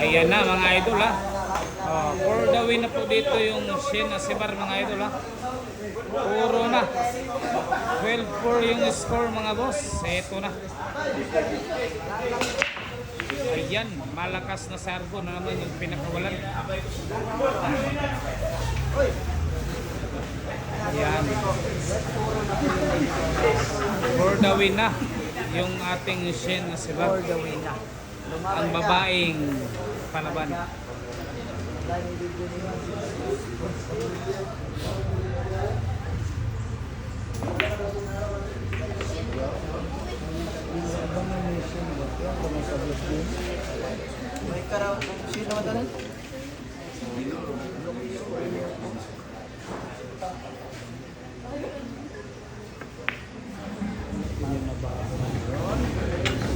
Ayan na mga idol ha. For the win na po dito yung Shin Asibar mga idol ha. Puro na. 12-4 yung score mga boss. Ito na. Ayan, malakas na servo na naman yung pinakawalan. Ayan. For the win na yung ating Shin Asibar. For the win na. Ang babaeng palaban. May karaw, sino naman doon?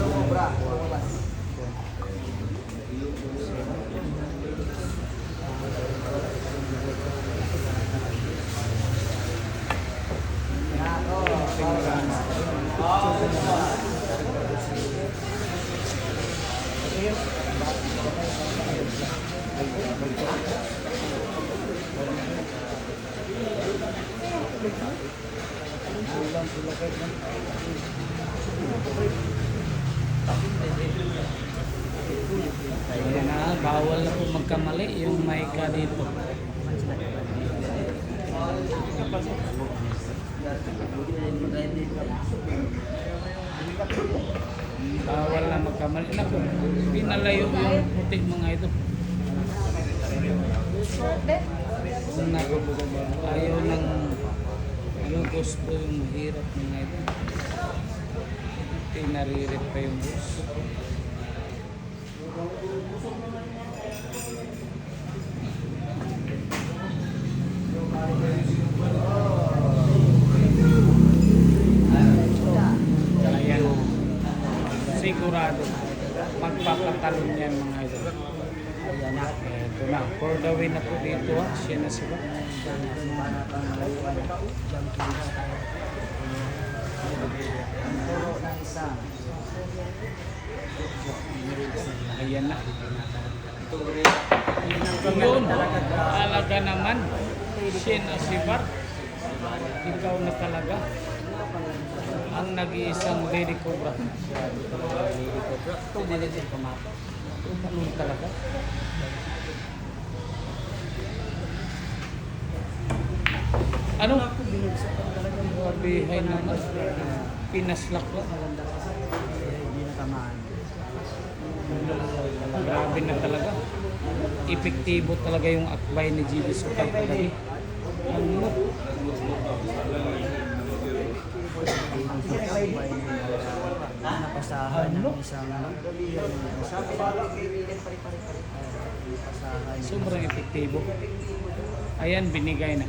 Sobra. Ayan na, bawal na po magkamali yung maika dito. Bawal na magkamali. Naku, pinalayo yung putik mga ito. Naku, ayaw ng lugos po yung mahirap mga ito. Pinaririt pa yung bus. Ayan, sigurado magpapatalon yan mga idol. Ayan na, ito na. For the win na po dito ha. Siya na sila. Ayan na. Yun, talaga naman. Shin Asibar, ikaw na talaga ang nag-iisang Lady Cobra. Tumalin pamata. Tumalin talaga. Ano? Bihay naman. Pinaslak lang. Hindi na tamaan. Grabe na talaga. Epektibo talaga yung akbay ni GB Sukal kagabi. Ano? Napasahan ng isang Sobrang epektibo. Ayan, binigay na.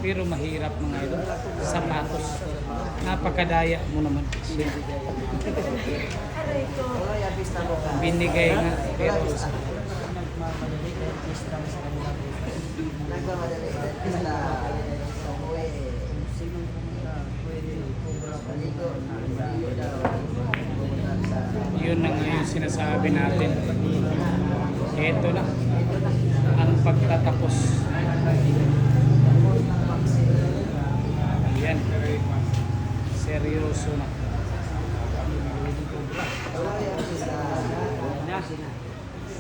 Pero mahirap mga idol. Sapatos. Napakadaya mo naman. Binigay nga. Pero yun ang yung sinasabi natin. Ito na ang pagtatapos. Ayan. Seryoso na.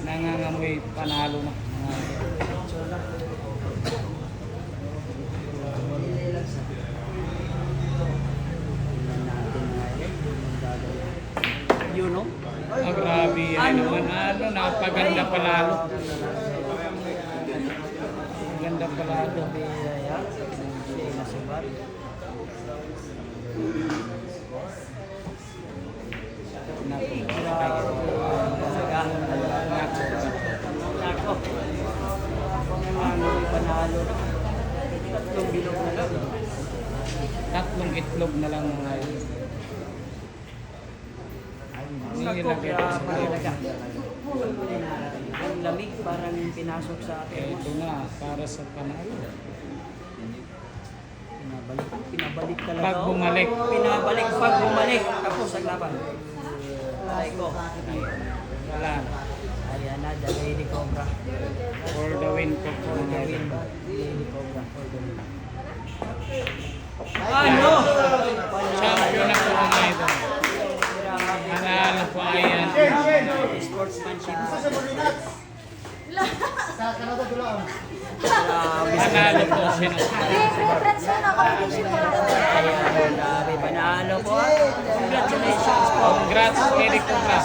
Nangangamoy panalo na. yun, no? Grabe yan naman. Ano, napaganda palalo. Ganda palalo. Tatlong itlog na lang mga yun. Ang lamig parang pinasok sa atin. Ito na, para sa panalo. Pinabalik talaga. Pag bumalik. Pinabalik pag bumalik. Tapos ang laban. Aray ko. Wala na. Ayan Cobra. For the win po po For mga the idol. win ba? Lady Cobra. For the win. Champion na po mga idol. Manalo po ayan. Sportsmanship. Manalo po siya. Friends mo na competition ko lang. Ayan, grabe. Panalo po. Congratulations po. Congrats, Eric Cobra.